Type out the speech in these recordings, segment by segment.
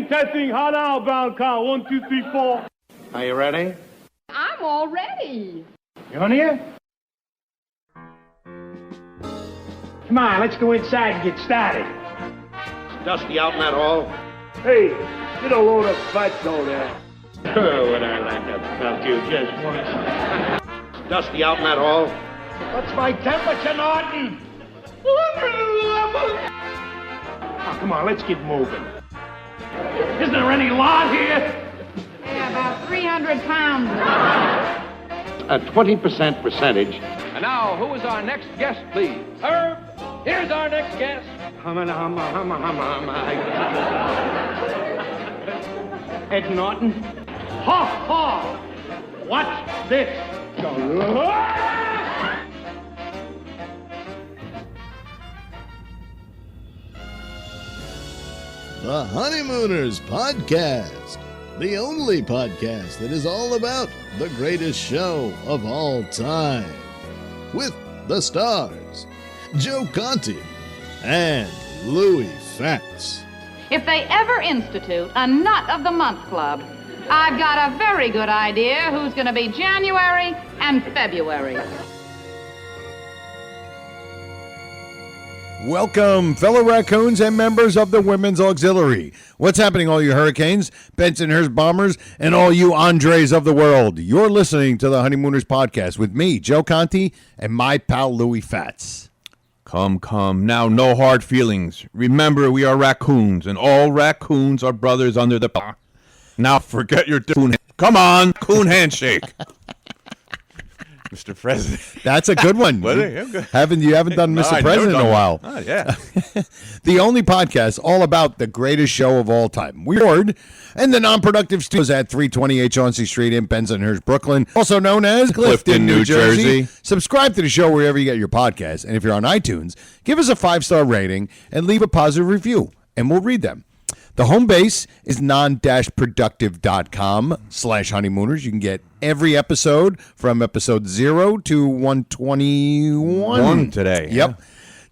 Testing, hot outbound car, 1, 2, 3, 4. Are you ready? I'm all ready. You on here? Come on, let's go inside and get started. Dusty out in that hall? Hey, get a load of butts over there. Oh, would I like to fuck you just once. Dusty out in that hall? What's my temperature, Norton? Oh, come on, let's get moving. Isn't there any lot here? Yeah, about 300 pounds. A 20% percentage. And now, who is our next guest, please? Herb, here's our next guest. Ed Norton. Ha ha! Watch this. The Honeymooners Podcast, the only podcast that is all about the greatest show of all time. With the stars, Joe Conti and Louis Fatts. If they ever institute a Nut of the Month Club, I've got a very good idea who's going to be January and February. Welcome, fellow raccoons and members of the Women's Auxiliary. What's happening, all you Hurricanes, Bensonhurst Bombers, and all you Andres of the world? You're listening to the Honeymooners Podcast with me, Joe Conti, and my pal Louis Fatts. Come. Now, no hard feelings. Remember, we are raccoons, and all raccoons are brothers under the... Now, forget your... Come on, coon handshake. Mr. President. That's a good one. Was it? Yeah, you haven't done Mr. President in a while. Oh, yeah. The only podcast all about the greatest show of all time. We're and the Non-Productive Studios at 328 Chauncey Street in Bensonhurst, Brooklyn, also known as Clifton, New Jersey. Subscribe to the show wherever you get your podcasts. And if you're on iTunes, give us a 5-star rating and leave a positive review, and we'll read them. The home base is non-productive.com/honeymooners. You can get every episode from episode 0 to 121. Today. Yep.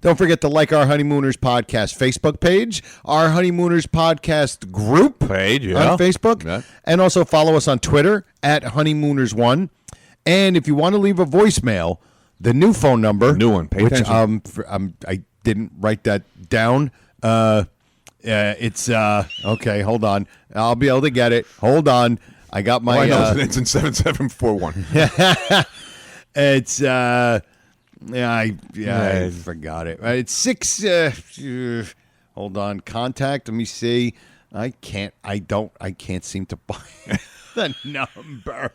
Don't forget to like our Honeymooners Podcast Facebook page, our Honeymooners Podcast group page on Facebook, and also follow us on Twitter at Honeymooners1. And if you want to leave a voicemail, the new phone number, new one, pay attention. I didn't write that down. It's okay. Hold on. I'll be able to get it. Hold on. I got my. I know it's in 7741. It's I forgot it. It's 6. Hold on. Contact. Let me see. I can't seem to buy the number.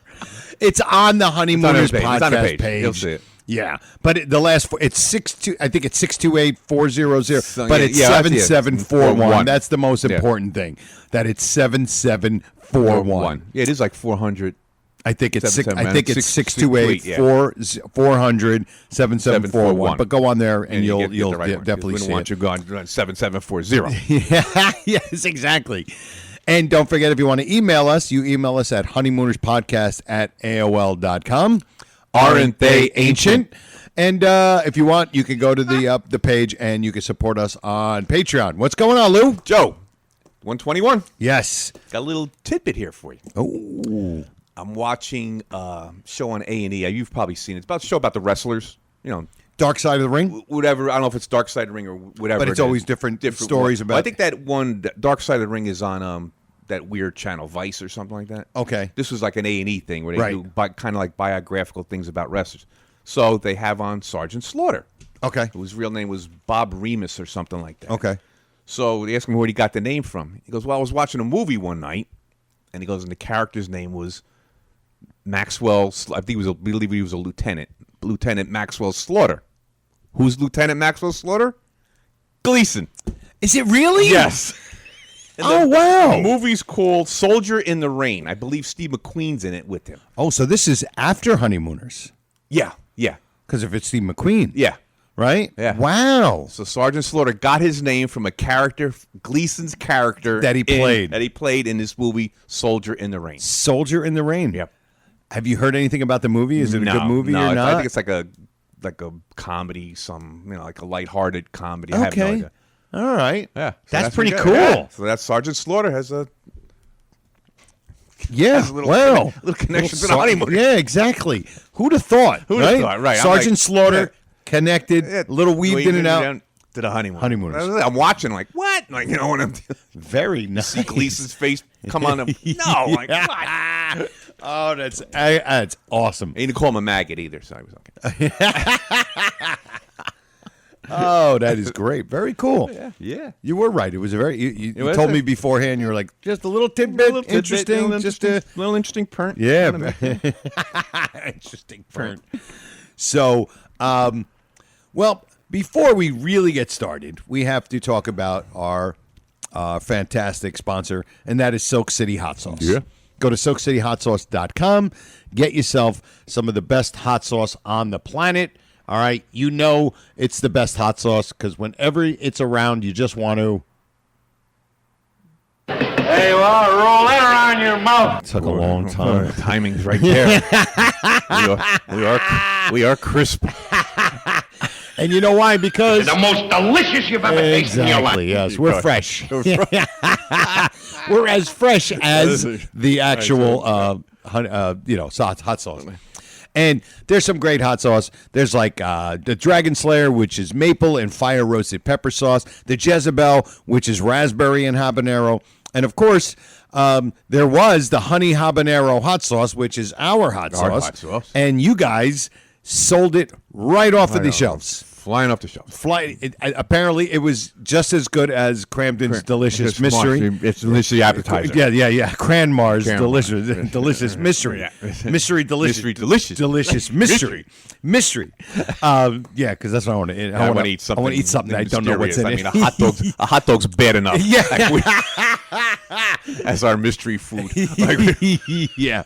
It's on the Honeymooners Podcast page. You'll see it. Yeah, but it's 62. I think it's 628-400, but it's 7741. That's the most important thing. That it's 7741. Yeah, it is like 400. I think it's 628-400-7741. But go on there and you'll definitely see it. We don't want you going 7740. Yes, exactly. And don't forget, if you want to email us, you email us at honeymoonerspodcast@aol.com. Aren't they ancient? And if you want, you can go to the page and you can support us on Patreon. What's going on, Lou? Joe, 121. Yes. Got a little tidbit here for you. Oh. I'm watching a show on A&E. You've probably seen it. It's about a show about the wrestlers. You know, Dark Side of the Ring? Whatever. I don't know if it's Dark Side of the Ring or whatever. But it's always different stories about. Well, I think that one, Dark Side of the Ring, is on that weird channel, Vice or something like that. Okay. This was like an A&E thing where they do kind of like biographical things about wrestlers. So they have on Sergeant Slaughter. Okay. Whose real name was Bob Remus or something like that. Okay. So they asked him where he got the name from. He goes, well, I was watching a movie one night, and he goes, and the character's name was Maxwell. I believe he was a lieutenant. Lieutenant Maxwell Slaughter. Who's Lieutenant Maxwell Slaughter? Gleason. Is it really? Yes. Wow. The movie's called Soldier in the Rain. I believe Steve McQueen's in it with him. Oh, so this is after Honeymooners. Yeah. Because if it's Steve McQueen. Yeah. Right? Yeah. Wow. So Sergeant Slaughter got his name from a character, Gleason's character. That he played. In this movie, Soldier in the Rain. Soldier in the Rain. Yep. Have you heard anything about the movie? Is it a good movie or not? I think it's like a comedy, like a lighthearted comedy. I have no idea. All right. Yeah. So That's pretty pretty cool. good. Yeah. So that Sergeant Slaughter has a Yeah, has a little well, little connection to the honeymoon. Yeah, exactly. Who'd have thought? Who'd have thought, right. I'm Sergeant like, Slaughter, connected, little weaved in and out. To the honeymoon. Honeymooners. I'm watching like, what? Like, when I'm Very nice. see Gleason's face come on him. No, like, what? Oh, that's awesome. He didn't call him a maggot either, so I was okay. Oh, that is great. Very cool. Yeah. You were right. It was a very. You was told a- me beforehand. You were like, just a little tidbit, interesting, just a little interesting pernt. yeah, interesting turn. So, well, before we really get started, we have to talk about our fantastic sponsor, and that is Silk City Hot Sauce. Yeah. Go to SilkCityHotSauce.com. Get yourself some of the best hot sauce on the planet. All right, you know it's the best hot sauce because whenever it's around, you just want to. Hey, well, roll that around your mouth. Took a long time. Timing's right there. we are crisp. And you know why? Because The most delicious you've ever tasted in your life. exactly, yes, we're fresh. We're as fresh as the actual, hot sauce. And there's some great hot sauce. There's like the Dragon Slayer, which is maple and fire roasted pepper sauce. The Jezebel, which is raspberry and habanero. And of course, there was the honey habanero hot sauce, which is our hot sauce. hot sauce. And you guys sold it right off of the shelves. Flying off the shelf. Apparently, it was just as good as Cramden's Delicious Mystery. It's the appetizer. Yeah. Cranmar's Delicious Mystery. Yeah. Mystery Delicious. Mystery Delicious. Delicious Mystery. Mystery. Yeah, because that's what I want to eat. I want to eat something. I want to eat something I don't know what's in mysterious. it. I mean, a hot dog's bad enough. Yeah. As our mystery food. Yeah.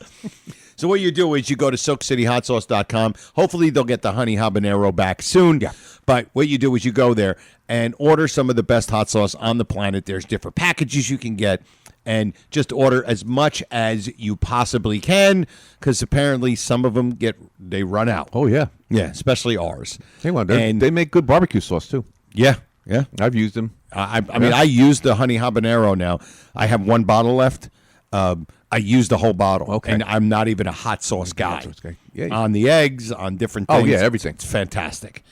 So what you do is you go to SilkCityHotSauce.com. Hopefully they'll get the honey habanero back soon. Yeah. But what you do is you go there and order some of the best hot sauce on the planet. There's different packages you can get. And just order as much as you possibly can because apparently some of them they run out. Oh, yeah. Yeah, especially ours. And they make good barbecue sauce, too. Yeah. I've used them. I mean, I used the honey habanero now. I have one bottle left. I used the whole bottle. Okay. And I'm not even a hot sauce guy. Yeah. On the eggs, on different things. Oh, yeah, everything. It's fantastic.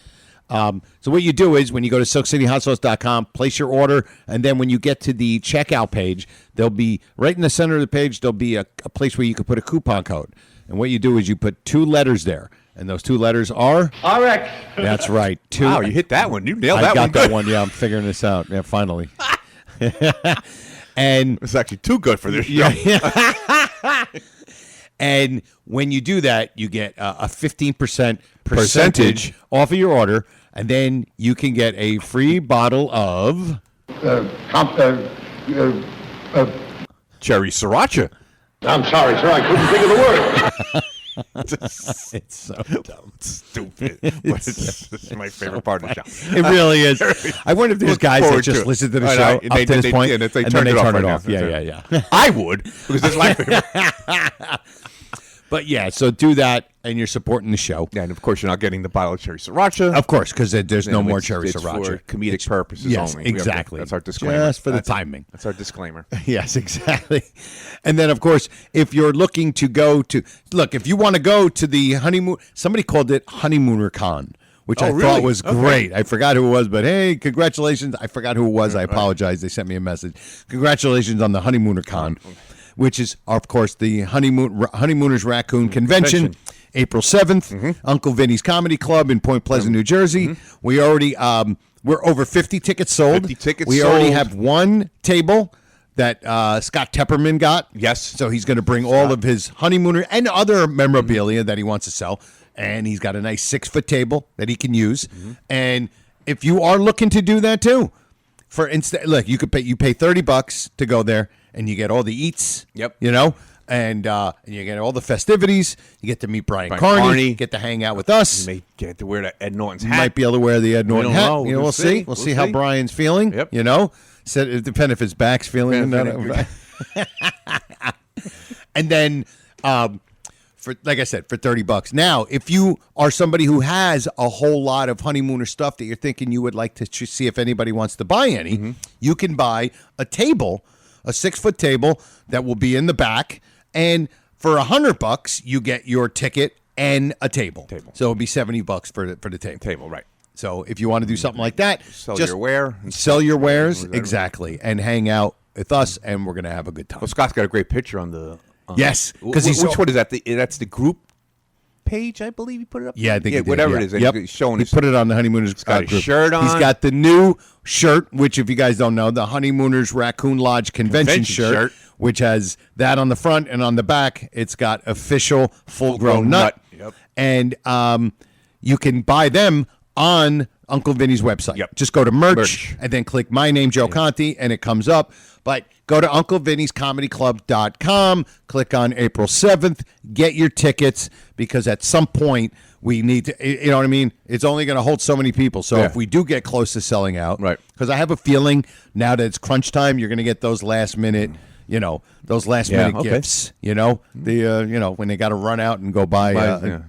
So what you do is when you go to SilkCityHotSauce.com, place your order, and then when you get to the checkout page, there'll be, right in the center of the page, there'll be a place where you can put a coupon code. And what you do is you put 2 letters there. And those 2 letters are? RX. That's right. 2. Wow, you hit that one. You nailed I that got one. that Good. one. Yeah, I'm figuring this out. Yeah, finally. And It's actually too good for this show. and when you do that, you get a 15% percentage off of your order, and then you can get a free bottle of Cherry sriracha. I'm sorry, sir. I couldn't think of the word. It's so dumb. Stupid. This is my favorite part of the show. It really is. I wonder if there's Look guys that forward just to it. listen to the I show know. up to this point, and if they and turn then it they off turn it right off. now. Yeah. I would, because it's my favorite. But yeah, so do that, and you're supporting the show. Yeah, and of course, you're not getting the bottle of cherry sriracha. Of course, because there's no more It's- cherry it's sriracha. for comedic purposes Yes, only. exactly. That's our disclaimer. Just for the timing. That's our disclaimer. Yes, exactly. And then, of course, if you're looking to go to if you want to go to the honeymoon, somebody called it Honeymooner Con, which I thought really? was Okay. great. I forgot who it was, but hey, congratulations. I forgot who it was. I apologize. They sent me a message. Congratulations on the Honeymooner Con, which is, of course, the Honeymooners Raccoon Convention. April 7th, Uncle Vinny's Comedy Club in Point Pleasant, New Jersey. We already, we're over 50 tickets sold. 50 tickets we already sold. have one table that Scott Tepperman got. Yes. So he's going to bring all of his honeymooner and other memorabilia that he wants to sell. And he's got a nice 6-foot table that he can use. And if you are looking to do that too, for instance, look, you pay $30 to go there and you get all the eats. Yep. You know? And you get all the festivities. You get to meet Brian Carney. Get to hang out with us. You may get to wear the Ed Norton's You hat. might be able to wear the Ed Norton don't hat. know. You know, we'll see. We'll see how Brian's feeling. Yep. You know, so it depends if his back's feeling. And then for, like I said, for $30. Now, if you are somebody who has a whole lot of Honeymooner stuff that you're thinking you would like to see if anybody wants to buy any, you can buy a table, a 6-foot table that will be in the back, and for $100, you get your ticket and a table. So it'll be $70 for the table. Table, right. So if you want to do something like that, Sell your wares, exactly, and hang out with us, and we're going to have a good time. Well, Scott's got a great picture on the... Yes, because which one is that? That's the group page, I believe he put it up. Yeah, I think he did, whatever yeah. it is. Yep. He's showing he put it on the Honeymooners got group. his shirt on. He's got the new shirt, which if you guys don't know, the Honeymooners Raccoon Lodge convention shirt, which has that on the front and on the back. It's got official full-grown nut. Yep. And you can buy them on Uncle Vinny's website. Yep. Just go to merch and then click my name, Joe Conti, and it comes up. But go to UncleVinny'sComedyClub.com, click on April 7th, get your tickets, because at some point we need to, you know what I mean? It's only going to hold so many people. So if we do get close to selling out, right? Because I have a feeling now that it's crunch time, you're going to get those last minute, gifts, the, when they got to run out and go buy a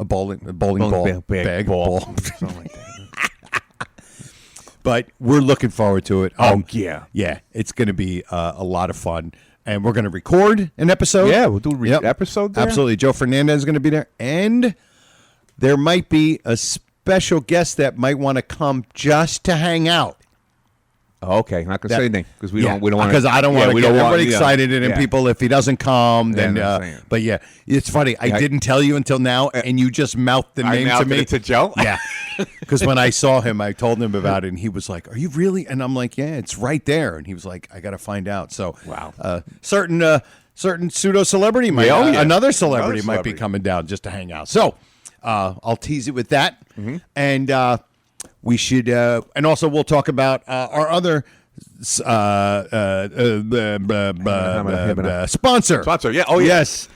bowling ball, bag ball. Something like that. But we're looking forward to it. Yeah. Yeah, it's going to be a lot of fun. And we're going to record an episode. Yeah, we'll do an episode there. Absolutely. Joe Fernandez is going to be there. And there might be a special guest that might want to come just to hang out. Oh, okay, not gonna say anything because we don't want because I don't want to get everybody excited and people. If he doesn't come, then. But yeah, it's funny. I didn't tell you until now, and you just mouthed the name to me to Joe. Yeah, because when I saw him, I told him about it, and he was like, "Are you really?" And I'm like, "Yeah, it's right there." And he was like, "I got to find out." So wow, certain pseudo celebrity might another celebrity might be coming down just to hang out. So I'll tease it with that, and. We should, and also we'll talk about our other sponsor. Sponsor, yeah. Oh, yeah. Yes.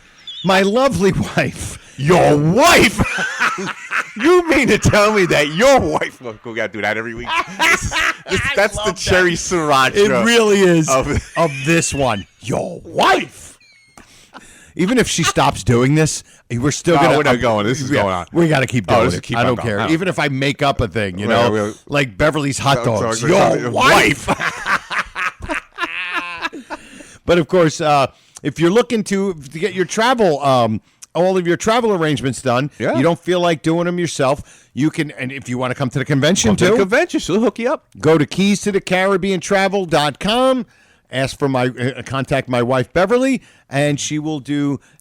My lovely wife. Your wife? You mean to tell me that your wife? Look, we got to do that every week. That's the cherry sriracha. It really is of this one. Your wife. Even if she stops doing this, we're still going to... we're not going. This is going on. We got to keep doing it. Keep I don't going. care. Even if I make up a thing, like Beverly's hot dogs. Your wife. But, of course, if you're looking to get your travel... all of your travel arrangements done. Yeah. You don't feel like doing them yourself. You can, and if you want to come to the convention too, she'll hook you up. Go to keystothecaribbeantravel.com. Ask for contact my wife Beverly, and she will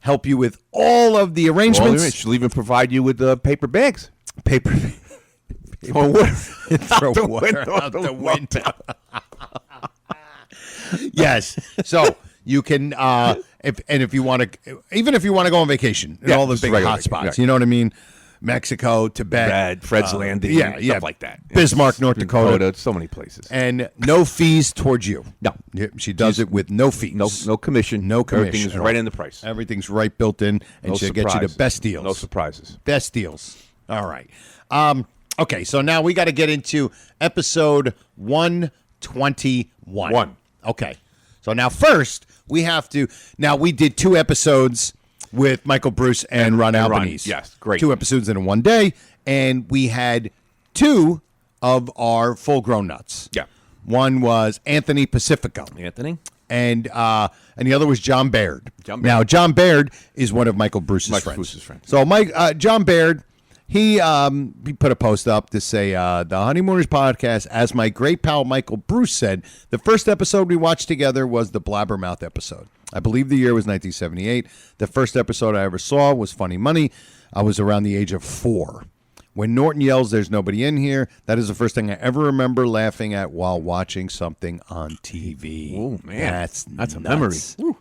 help you with all of the arrangements. She'll even provide you with paper bags. Paper water. Throw water out the window. Yes. So you can, if you want to, even if you want to go on vacation in all the big hot spots, you know what I mean? Mexico, Tibet, Fred's Landing, stuff like that. Bismarck, North Dakota, so many places, and no fees towards you. No, she does it with no fees, no commission, Everything is right in the price. Everything's right built in, and she'll get you the best deals. No surprises. Best deals. All right. Okay, so now we got to get into episode 121. Okay. So now first we have to. Now we did 2 episodes with Michael Bruce and Ron Albanese. Yes, great. 2 episodes in one day, and we had 2 of our full-grown nuts. Yeah. One was Anthony Pacifico. And the other was John Baird. Now, John Baird is one of Michael Bruce's friends. So John Baird, he put a post up to say, the Honeymooners podcast, as my great pal Michael Bruce said, the first episode we watched together was the Blabbermouth episode. I believe the year was 1978. The first episode I ever saw was Funny Money. I was around the age of 4. When Norton yells, "There's nobody in here," that is the first thing I ever remember laughing at while watching something on TV. Oh, man. That's a memory. Woo.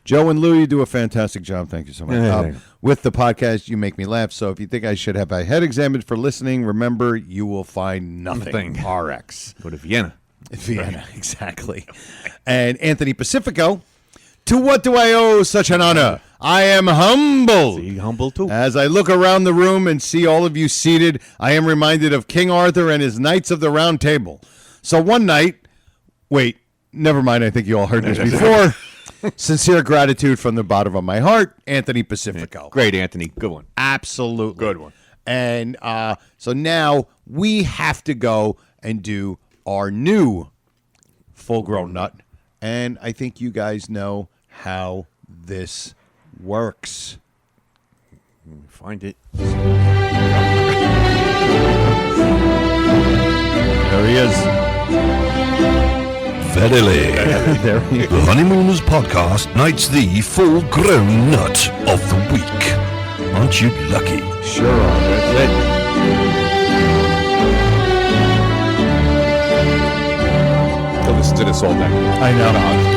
Joe and Lou, you do a fantastic job. Thank you so much. With the podcast, you make me laugh. So if you think I should have my head examined for listening, remember, you will find nothing. RX. Go to Vienna. Vienna, exactly. And Anthony Pacifico, to what do I owe such an honor? I am humbled. See, humble too. As I look around the room and see all of you seated, I am reminded of King Arthur and his Knights of the Round Table. So one night, wait, never mind. I think you all heard this before. Sincere gratitude from the bottom of my heart, Anthony Pacifico. Great, Anthony. Good one. Absolutely. Good one. And so now we have to go and do our new full-grown nut. And I think you guys know how this works. Find it. There he is. Verily, the Honeymooners podcast knights the full-grown nut of the week. Aren't you lucky? Sure are. That's it. Go listen to this all day. I know.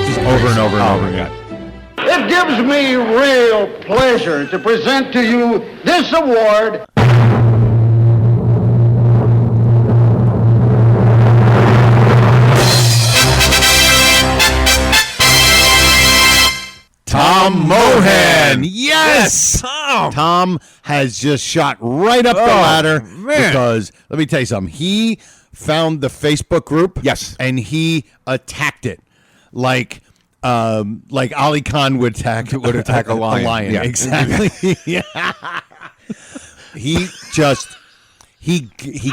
Just over and over and over again. It gives me real pleasure to present to you this award. Tom Mohan. Yes. Tom has just shot right up the ladder because let me tell you something. He found the Facebook group. Yes. And he attacked it like Ali Khan would attack a lion. Yeah. Exactly. Yeah. He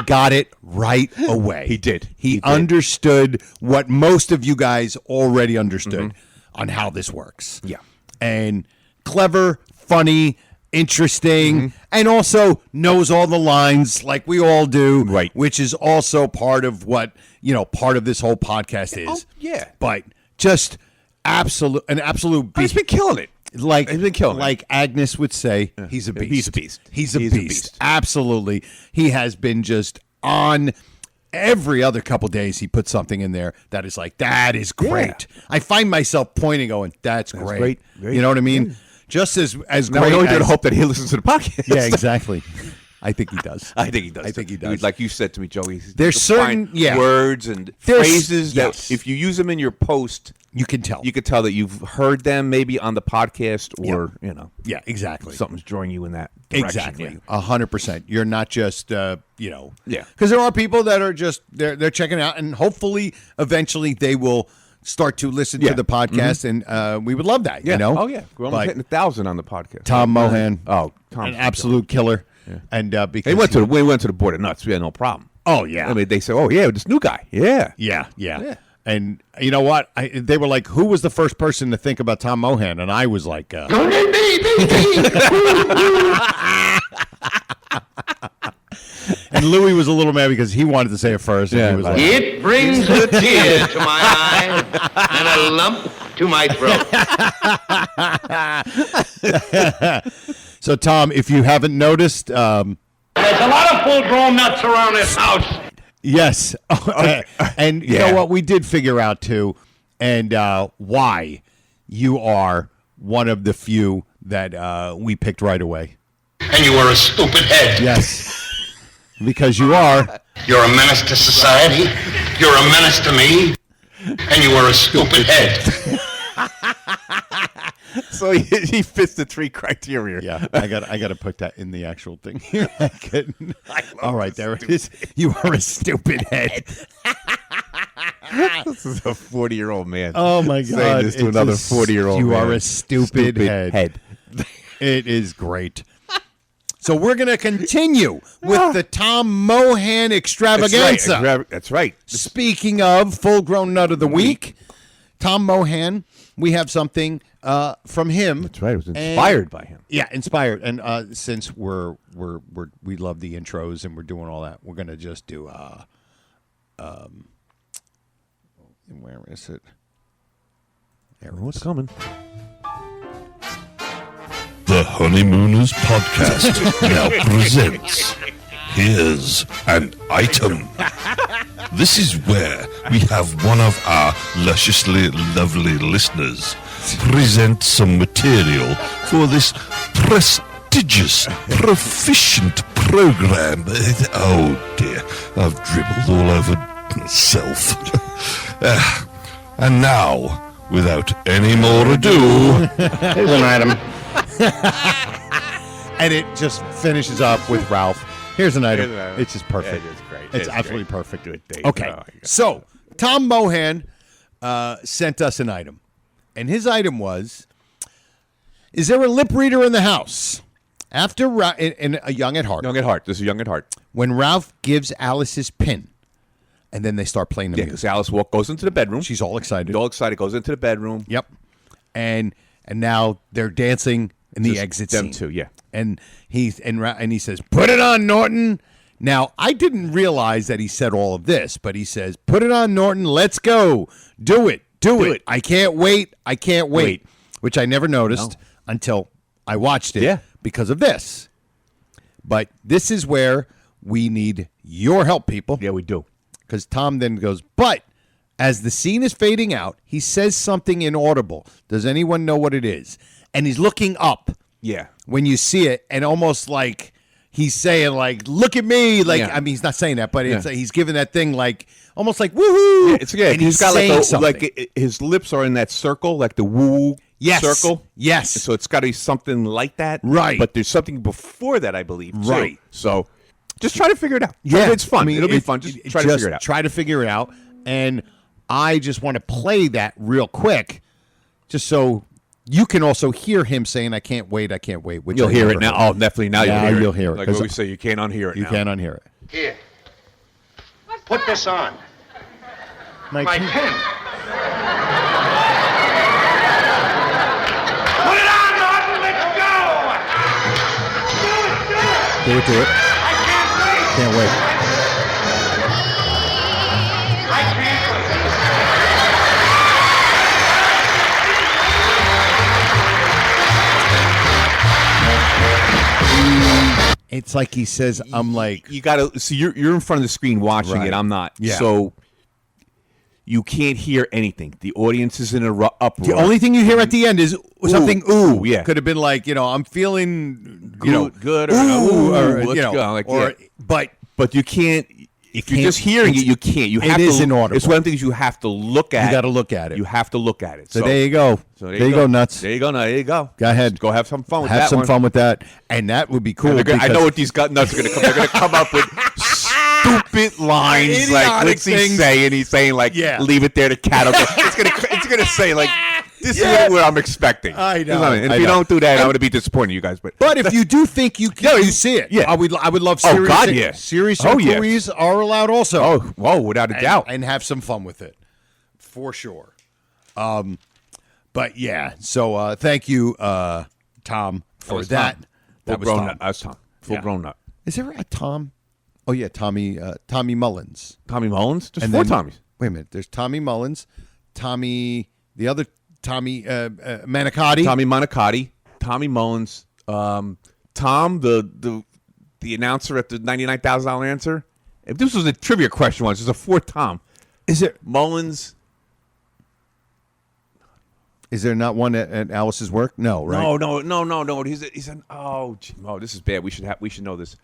got it right away. He did. He understood what most of you guys already understood on how this works. Yeah. And clever, funny, interesting, and also knows all the lines like we all do. Right. Which is also part of what, part of this whole podcast is. Oh, yeah. But just an absolute beast. He's been killing it. Like, He's been killing it. like Agnes would say, he's a beast. He's a beast. He's a beast. Absolutely. He has been just on every other couple days. He puts something in there that is like, that is great. Yeah. I find myself pointing going, that's great. You know what I mean? Yeah. Just as now great. I only hope that he listens to the podcast. Yeah, exactly. I think he does. I think he does. Like you said to me, Joey, there's certain words and phrases that if you use them in your post, you can tell that you've heard them maybe on the podcast or, Yeah, exactly. Something's drawing you in that direction. Exactly. 100%. You're not just, Yeah. Because there are people that are just, they're checking out, and hopefully, eventually, they will start to listen to the podcast, and we would love that, you know? Oh, yeah. We're almost hitting 1,000 on the podcast. Tom Mohan. Oh, an absolute killer. Yeah. And because we went to the Board of Nuts. We had no problem. Oh, yeah. I mean, they said, oh, yeah, this new guy. Yeah. Yeah. And you know what? They were like, who was the first person to think about Tom Mohan? And I was like, and Louis was a little mad because he wanted to say it first. And he was like, it brings a tear to my eye and a lump to my throat. So, Tom, if you haven't noticed, there's a lot of full-grown nuts around this house. Yes. And you know what? We did figure out, too, and why you are one of the few that we picked right away. And you are a stupid head. Yes. Because you are. You're a menace to society. You're a menace to me. And you are a stupid head. So he fits the 3 criteria. Yeah, I got to put that in the actual thing here. All right, there it is. You are a stupid head. This is a 40-year-old man. Oh my God! Saying this to another 40-year-old. You man. are a stupid head. It is great. So we're going to continue with the Tom Mohan extravaganza. That's right. Speaking of full-grown nut of the week, Tom Mohan, we have something from him. That's right. It was inspired by him. Yeah, inspired. And since we love the intros and we're doing all that, we're going to just do where is it? What's coming? The Honeymooners podcast now presents Here's an Item. This is where we have one of our lusciously lovely listeners present some material for this prestigious, proficient program. Oh dear, I've dribbled all over myself. And now, without any more ado, Here's an item. And it just finishes up with Ralph. Here's an item. It's just perfect. Yeah, it's great. It's absolutely perfect. Good day. Okay, so Tom Mohan sent us an item. And his item was, is there a lip reader in the house? After in a Young at Heart. Young at Heart. This is Young at Heart. When Ralph gives Alice his pin, and then they start playing the music. because Alice goes into the bedroom. She's all excited. All excited. Goes into the bedroom. Yep. And now they're dancing in the exit them scene. two, yeah. And he says, "Put it on, Norton." Now, I didn't realize that he said all of this, but he says, "Put it on, Norton. Let's go. Do it. Do it. I can't wait. I can't wait." Which I never noticed until I watched it because of this. But this is where we need your help, people. Yeah, we do. Because Tom then goes, but as the scene is fading out, he says something inaudible. Does anyone know what it is? And he's looking up. Yeah. When you see it, and almost like he's saying, like, look at me. Like, I mean, he's not saying that, but it's he's giving that thing like, almost like, woohoo. Yeah, and he's got saying like his lips are in that circle, like the woo circle. Yes. So it's got to be something like that. Right. But there's something before that, I believe. Too. Right. So just try to figure it out. Yeah. It's fun. I mean, it'll be fun. Just try to figure it out. Try to figure it out. And I just want to play that real quick just so you can also hear him saying, I can't wait, which You'll hear it now. Oh, definitely now you'll hear it. Like what we say, you can't unhear it You now. can't unhear it. Here. Put this on. My pen. Put it on, Norton. Let's go. Do it. Do it. I can't wait. Can't wait. I can't wait. It's like he says, I'm like, You got to see. You're in front of the screen watching Right. it. I'm not. Yeah. So you can't hear anything. The audience is in a uproar. the only thing you hear at the end is something, ooh. Yeah. Could have been like, I'm feeling, good or ooh, or, let's go. Like, but you can't. If you're can't- just hearing it, you can't. You have it is to. inaudible. It's one of the things you have to look at. You got to look at it. You have to look at it. So there you go. So there you go, nuts. There you go. There you go. Go ahead. Go have some fun with Have that some one. fun with that. And that would be cool. I because know what these nuts are going to come. They're going to come up with stupid lines like, Idiotic what's he things. saying? He's saying like, leave it there to cattle. It's going to say like, this is what I'm expecting. I know. And if you don't do that, I'm going to be disappointed in you guys. But if you do think you see it, I would love serious. God, yeah. Serious Oh, yeah. inquiries are allowed also. Oh, whoa, without a doubt. And have some fun with it, for sure. But yeah, so thank you, Tom, for that. Tom. That was Full-grown Tom. nut. That's Tom. Full-grown nut. Is there a Tom? Oh yeah, Tommy Mullins. Tommy Mullins? Just And four then- Tommies. Wait a minute. There's Tommy Mullins, the other Tommy Manicotti. Tommy Manicotti, Tommy Mullins, Tom, the announcer at the $99,000 answer. If this was a trivia question once, there's a fourth Tom. Is it Mullins? Is there not one at Alice's work? No, right? No. He's an this is bad. We should know this.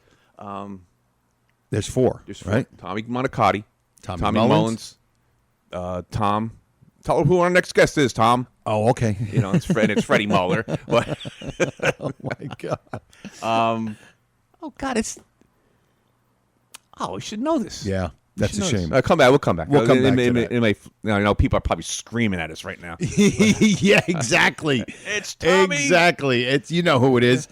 There's four, There's right? Tommy Manicotti, Tommy Mullins, Tom. Tell her who our next guest is, Tom. Oh, okay. It's Freddie Muller. But, oh my God. Oh God, it's. Oh, we should know this. Yeah, that's a shame. We'll come back. We'll come back to that. I know people are probably screaming at us right now. Yeah, exactly. It's Tommy. Exactly. It's who it is.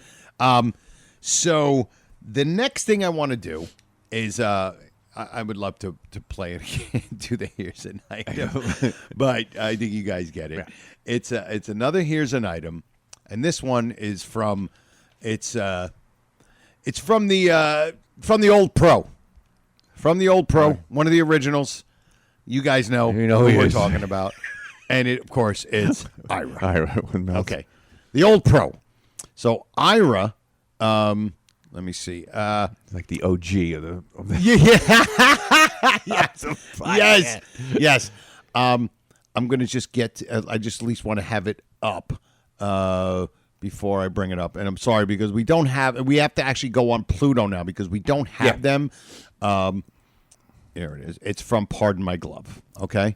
So the next thing I want to do is I would love to play it again, do the Here's an Item, but I think you guys get it. Yeah. It's another Here's an Item, and this one is from it's from the Old Pro. From the Old Pro, one of the originals. You guys know, You know who who he we're is. talking about. And it, of course, it's Ira. Ira. Okay. The Old Pro. So Ira, let me see. Like the OG of the Yes. Yes. I'm going to just get I just at least want to have it up before I bring it up. And I'm sorry because we have to actually go on Pluto now because we don't have them. Here it is. It's from Pardon My Glove. Okay.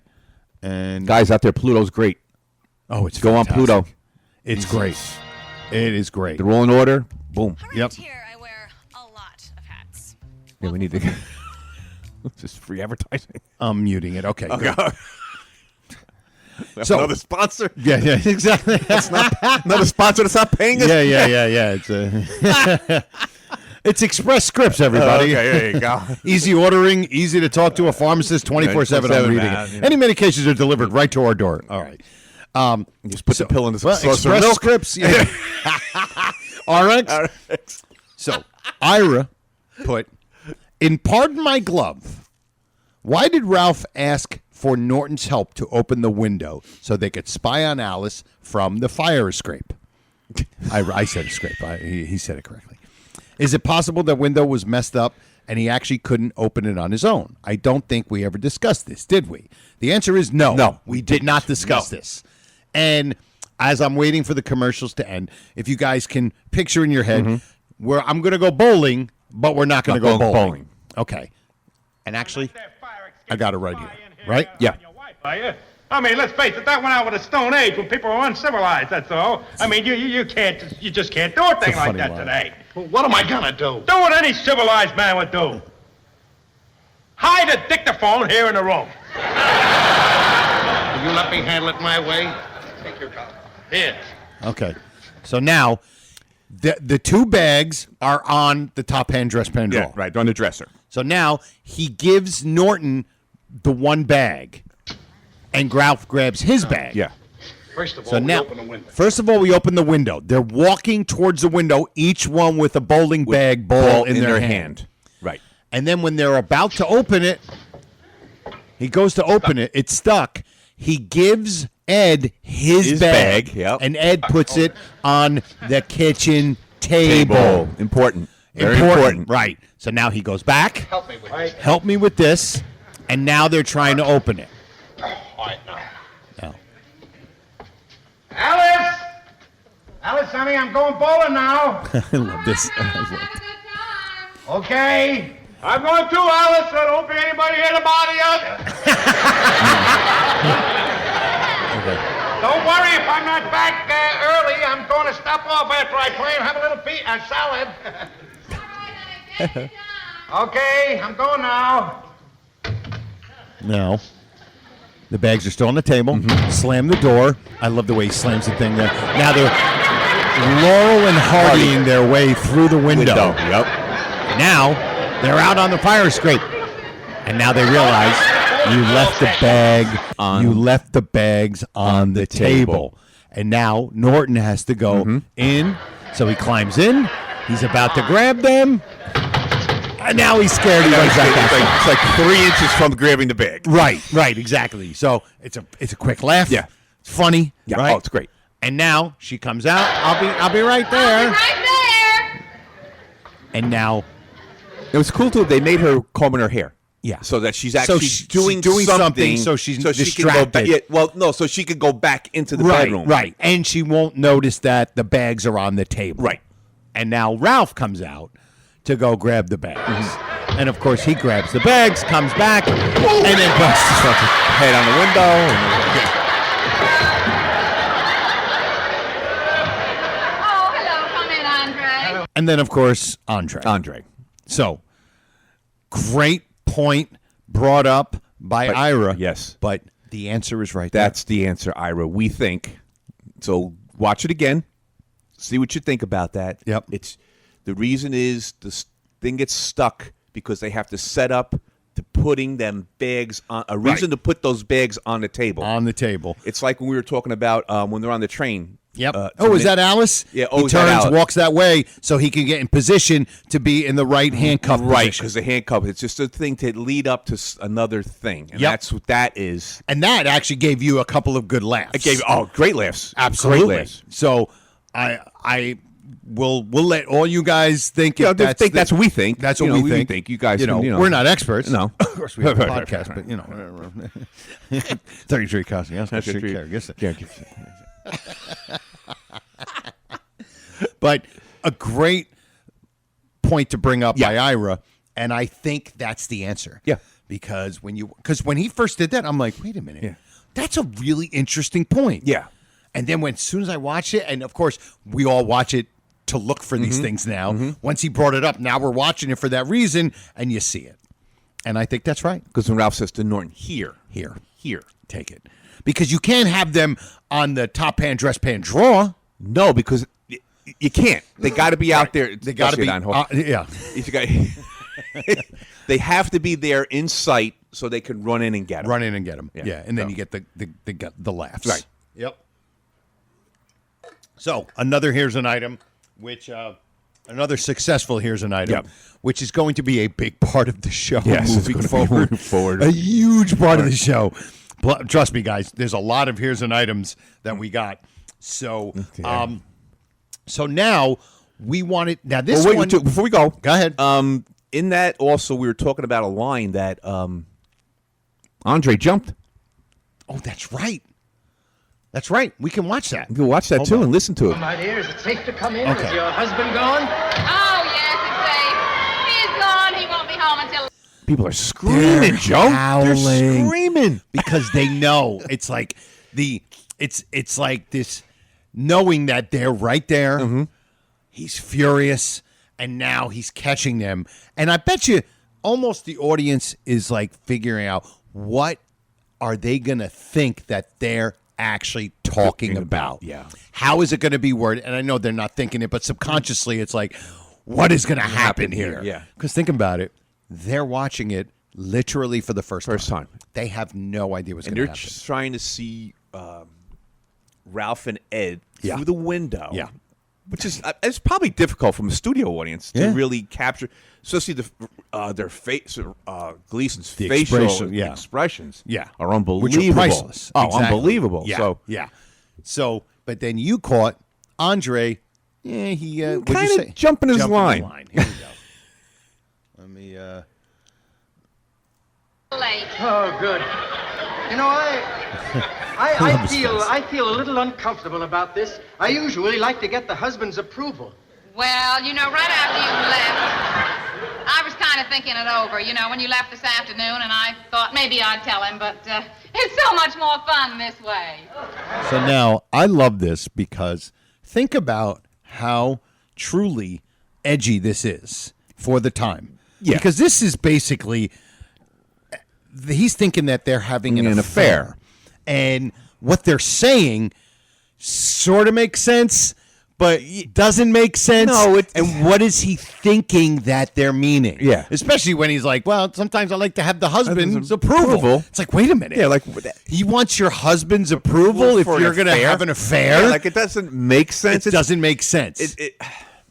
And guys out there, Pluto's great. oh, it's Go fantastic. on Pluto. It's great. It is great. The rolling order. Boom. Yep. Here I wear a lot of hats. Yeah, we need to. Just free advertising. I'm muting it. Okay. Okay. Good. So another sponsor. Yeah, exactly. That's not another sponsor that's not paying us. Yeah. It's it's Express Scripts, everybody. Okay, there you go. Easy ordering, easy to talk to a pharmacist 24/7. I'm reading it. Any medications are delivered right to our door. All right. You just put the pill in the saucer of Express milk. Scripts. Yeah. RX. So Ira put in Pardon My Glove. Why did Ralph ask for Norton's help to open the window so they could spy on Alice from the fire escape? I said escape. He said it correctly. Is it possible that window was messed up and he actually couldn't open it on his own? I don't think we ever discussed this, did we? The answer is no. No, we did not discuss this. And as I'm waiting for the commercials to end, if you guys can picture in your head where I'm going to go bowling, but we're not going to go bowling. Okay. And actually, I got it right here. Right? Yeah. I mean, let's face it, that went out with the Stone Age when people were uncivilized, that's all. I mean, you just can't do a thing like that today. Well, what am I gonna do? Do what any civilized man would do. Hide a dictaphone here in the room. Will you let me handle it my way? Take your collar. Here. Okay. So now, the two bags are on the top hand dress pan drawer. Yeah, right, on the dresser. So now he gives Norton the one bag, and Ralph grabs his bag. Yeah. First of all, So we now, open the window. first of all, we open the window. They're walking towards the window, each one with a bowling bag ball in their hand. Right. And then when they're about to open it, he goes to open it. It's stuck. He gives Ed his bag, yep. and Ed puts it on the kitchen table. Important. Very important. Right. So now he goes back. Help me with this. Help me with this. And now they're trying to open it. All right, now. No. Alice! Alice, honey, I'm going bowling now. I love this. Okay. I'm going too, Alice. There don't be anybody here to bother you. Don't worry if I'm not back early. I'm going to stop off after I play and have a little salad. Okay, I'm going now. No. The bags are still on the table. Slam the door. I love the way he slams the thing there. Now they're Laurel and Hardying their way through the window. Yep. Now they're out on the fire escape. And now they realize you left the bags on the table. And now Norton has to go in. So he climbs in. He's about to grab them. And now he's scared. He runs back outside. It's like 3 inches from grabbing the bag. Right, exactly. So it's a quick laugh. Yeah. It's funny. Yeah. Right? Oh, it's great. And now she comes out. I'll be right there. Right there. And now It was cool too. They made her combing her hair. Yeah. So that she's actually she's doing something so she's distracted. She can go so she could go back into the bedroom. Right. And she won't notice that the bags are on the table. Right. And now Ralph comes out to go grab the bags. And of course he grabs the bags, comes back, and then busts his fucking Head on the window. Oh, hello. Come in, Andre. And then of course Andre. So great point brought up by Ira. Yes. But the answer is right That's the answer, Ira. We think. So watch it again. See what you think about that. Yep. The reason is this thing gets stuck because they have to set up to putting them bags on a reason to put those bags on the table. On the table. It's like when we were talking about when they're on the train. Yep. Is that Alice? Yeah. He turns, walks that way so he can get in position to be in the right handcuff Right, position. because the handcuff, it's just a thing to lead up to another thing. And Yep. that's what that is. And that actually gave you a couple of good laughs. It gave great laughs. Absolutely. Great laughs. So we'll let all you guys think. Yeah, That's what we think. That's what we think. You guys, we're not experts. No. Of course we have a podcast, but 33 costing us. But a great point to bring up by Ira, and I think that's the answer. Yeah. Because when he first did that, I'm like, wait a minute. Yeah. That's a really interesting point. Yeah. And then as soon as I watch it, and of course we all watch it to look for these things now. Once he brought it up, now we're watching it for that reason, and you see it. And I think that's right. Because when Ralph says to Norton, here, Here. here. Take it. because you can't have them on the top pan, dress pan, drawer. No, because you can't. They got to be out there. They got to be. Yeah. If you got, they have to be there in sight so they can run in and get them. Run in and get them. Yeah, and then you get the laughs. Right. Yep. So here's an item, which another successful here's an item, which is going to be a big part of the show moving forward. A huge part of the show. Trust me, guys. There's a lot of here's and items that we got. So, so now we want it. Now this one. Before we go ahead. In that also we were talking about a line that Andre jumped. Oh, that's right. That's right. We can watch that. You can watch that too and listen to it. My dear, is it safe to come in? Okay. Is your husband gone? Oh, yes, it's safe. He's gone. He won't be home until... People are screaming, Joe. Howling. They're screaming because they know it's like it's like this knowing that they're right there. Mm-hmm. He's furious, and now he's catching them. And I bet you almost the audience is like figuring out what are they going to think that they're actually talking about. Yeah. How is it going to be worded? And I know they're not thinking it, but subconsciously it's like, what is going to happen here? Yeah. Because think about it. They're watching it literally for the first time. They have no idea what's going to happen. And they're trying to see Ralph and Ed through the window. Yeah. Which is it's probably difficult from a studio audience to really capture, especially their face, Gleason's facial expressions. Yeah, are unbelievable. Which are priceless. Oh, exactly. Unbelievable. Yeah, So, but then you caught Andre. Yeah, he kind of jumping his line. Here we go. Let me. Late. Oh, good. You know, I feel a little uncomfortable about this. I usually like to get the husband's approval. Well, you know, right after you left, I was kind of thinking it over, you know, when you left this afternoon, and I thought maybe I'd tell him, but it's so much more fun this way. So now, I love this because think about how truly edgy this is for the time. Yeah. Because this is basically, he's thinking that they're having an affair. And what they're saying sort of makes sense, but it doesn't make sense. No, and what is he thinking that they're meaning? Yeah. Especially when he's like, well, sometimes I like to have the husband's approval. It's like, wait a minute. Yeah, like he wants your husband's approval if you're going to have an affair? Yeah, like it doesn't make sense. It doesn't make sense.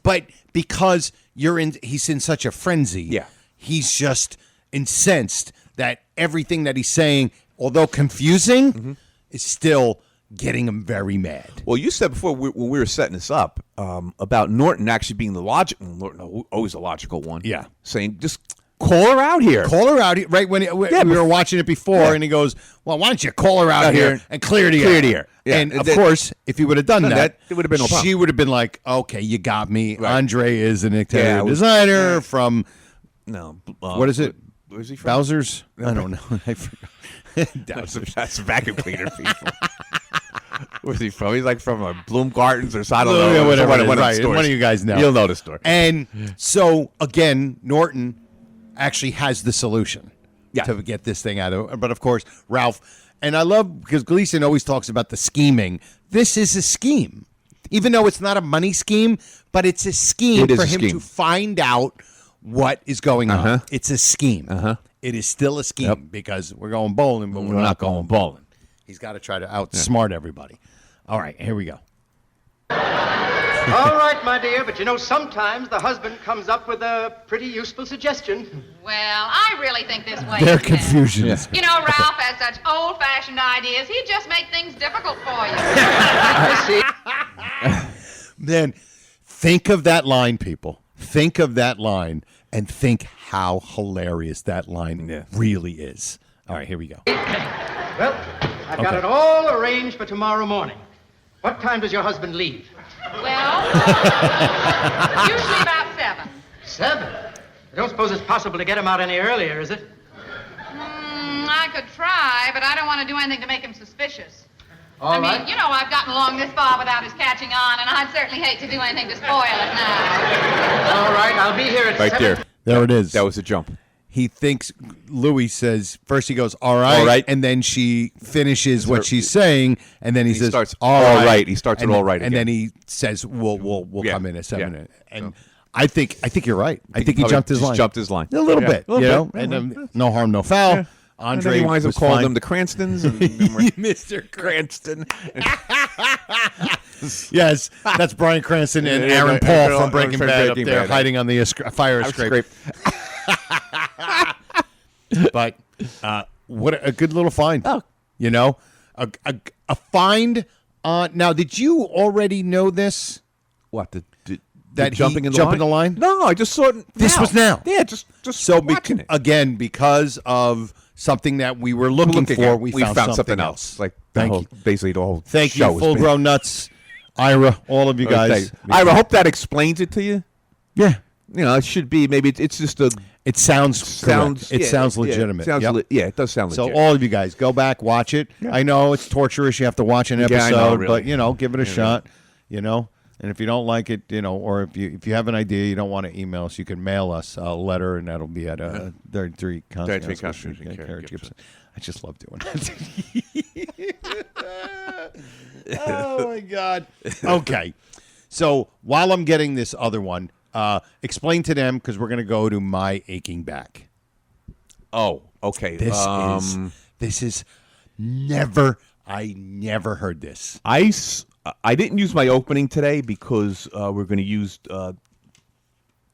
But because he's in such a frenzy, he's just incensed that everything that he's saying, although confusing, is still getting him very mad. Well, you said before when we were setting this up about Norton actually being the logical, Norton always the logical one. Yeah, saying just call her out here. Call her out here. Right when we were watching it before, and he goes, "Well, why don't you call her out here and clear the air?" Yeah. And of course, if he would have done that, it would have been no problem. She would have been like, "Okay, you got me." Right. Andre is an interior designer from what is it? Where's he from? Bowser's? I don't know. I forgot. That's vacuum cleaner people. Where's he from? He's like from Bloom Gardens or I don't know. Whatever. One of you guys know. You'll know the story. And so again, Norton actually has the solution to get this thing out of. But of course, Ralph, and I love because Gleason always talks about the scheming. This is a scheme, even though it's not a money scheme, but it's a scheme for him to find out what is going on. It's a scheme. It is still a scheme because we're going bowling, but we're not going bowling. He's got to try to outsmart everybody. All right, here we go. All right, my dear, but you know, sometimes the husband comes up with a pretty useful suggestion. Well, I really think this way. Their confusion. You know, Ralph has such old-fashioned ideas. He'd just make things difficult for you. Then think of that line, people. Think of that line and think how hilarious that line really is. All right, here we go. Well, I've got it all arranged for tomorrow morning. What time does your husband leave? Well, usually about 7. 7? I don't suppose it's possible to get him out any earlier, is it? I could try, but I don't want to do anything to make him suspicious. All right. I mean, you know, I've gotten along this far without his catching on, and I'd certainly hate to do anything to spoil it now. All right, I'll be here at 7. Right there. There it is. That was a jump. he thinks Louis says first. He goes, "All right," and then she finishes what she's saying, and then he says, starts, "All right." He starts all right, and again. then he says, "We'll come in at 7 Yeah. And I think you're right. I think he jumped his line. Jumped his line a little bit, a little bit. and no harm, no foul. Yeah. Andre and then he winds up was calling fine. them the Cranstons and Mr. Cranston. Yes, that's Bryan Cranston and Yeah, Aaron yeah, Paul from Breaking Bad up there hiding on the fire escape. But what a good little find. Oh. You know, a find. Now, did you already know this? What that jumping in the line? No, I just saw it. This was now. Yeah, just so watching it. Again, because of something that we were looking for, we found something else. Like Thank you. Basically, the whole Thank show you, Full Grown Nuts, Ira, all of you guys. Ira, I hope that explains it to you. Yeah. You know, it should be. Maybe it's just a. It sounds correct. It sounds legitimate. It does sound so legit. all of you guys, go back, watch it. Yeah. I know it's torturous. You have to watch an episode, I know, really. but give it a shot. And if you don't like it, or if you have an idea, you don't want to email us, you can mail us a letter, and that'll be at 33 Constitution Care Gibson. I just love doing that. Oh my God. Okay. So while I'm getting this other one, explain to them, because we're going to go to My Aching Back. Oh, okay. This is I never heard this. I didn't use my opening today because we're going to use the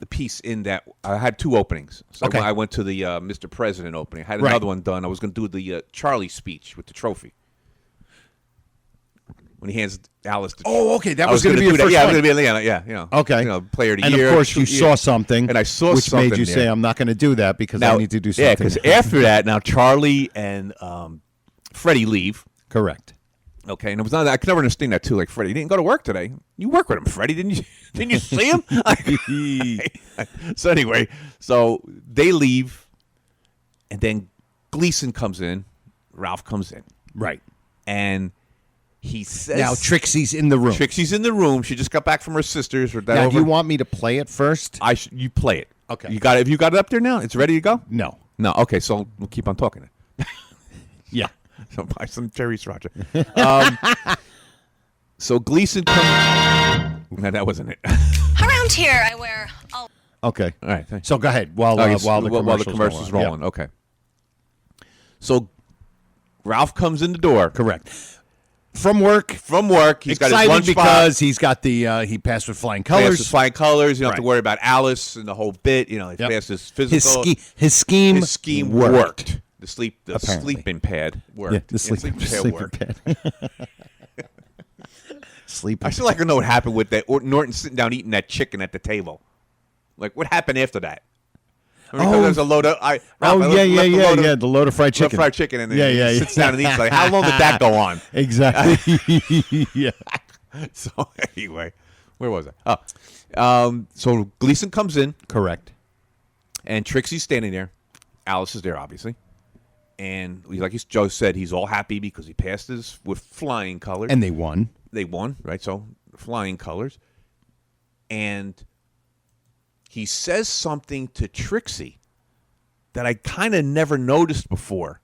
piece in that. I had two openings. So Okay. I went to the Mr. President opening. I had another one done. I was going to do the Charlie speech with the trophy. When he hands Alice the Oh, okay. That was going to be your first Yeah, I one. was going to be, Okay. player of the and year. of course, you saw something, And I saw which something made you there. say, I'm not going to do that because I need to do something. Yeah, because after that, now Charlie and Freddie leave. Correct. Okay, and it was not. I could never understand that too. Like Freddie, you didn't go to work today. You work with him, Freddie, didn't you? Didn't you see him? So anyway, so they leave, and then Gleason comes in. Ralph comes in, Right. and he says, Now, Trixie's in the room. Trixie's in the room. She just got back from her sister's. Now, do you want me to play it first? You play it. Okay. You got it. Have you got it up there now? It's ready to go. No. No. Okay. So we'll keep on talking. Yeah. So buy some cherry sriracha. So Gleason comes. No, that wasn't it. Around here, I wear all. Okay. All right. Thanks. So go ahead while the commercial's rolling. rolling. Okay. So Ralph comes in the door. Correct. From work. He's got his Excited lunch because he's got the he passed with flying colors. Flying colors. You don't have to Right. worry about Alice and the whole bit. He passed his physical. His scheme worked. The Apparently. sleeping pad worked. Yeah, the sleeping pad. Sleeping. I still like to know what happened with that Norton sitting down eating that chicken at the table. Like what happened after that? There's a load of the load of fried chicken. Fried chicken, and then he sits down and eats. Like, how long did that go on? Exactly. Yeah. So anyway, where was I? So Gleason comes in. Correct. And Trixie's standing there. Alice is there, obviously. And like Joe said, he's all happy because he passed his with flying colors. And they won. They won, right? So flying colors. And he says something to Trixie that I kind of never noticed before.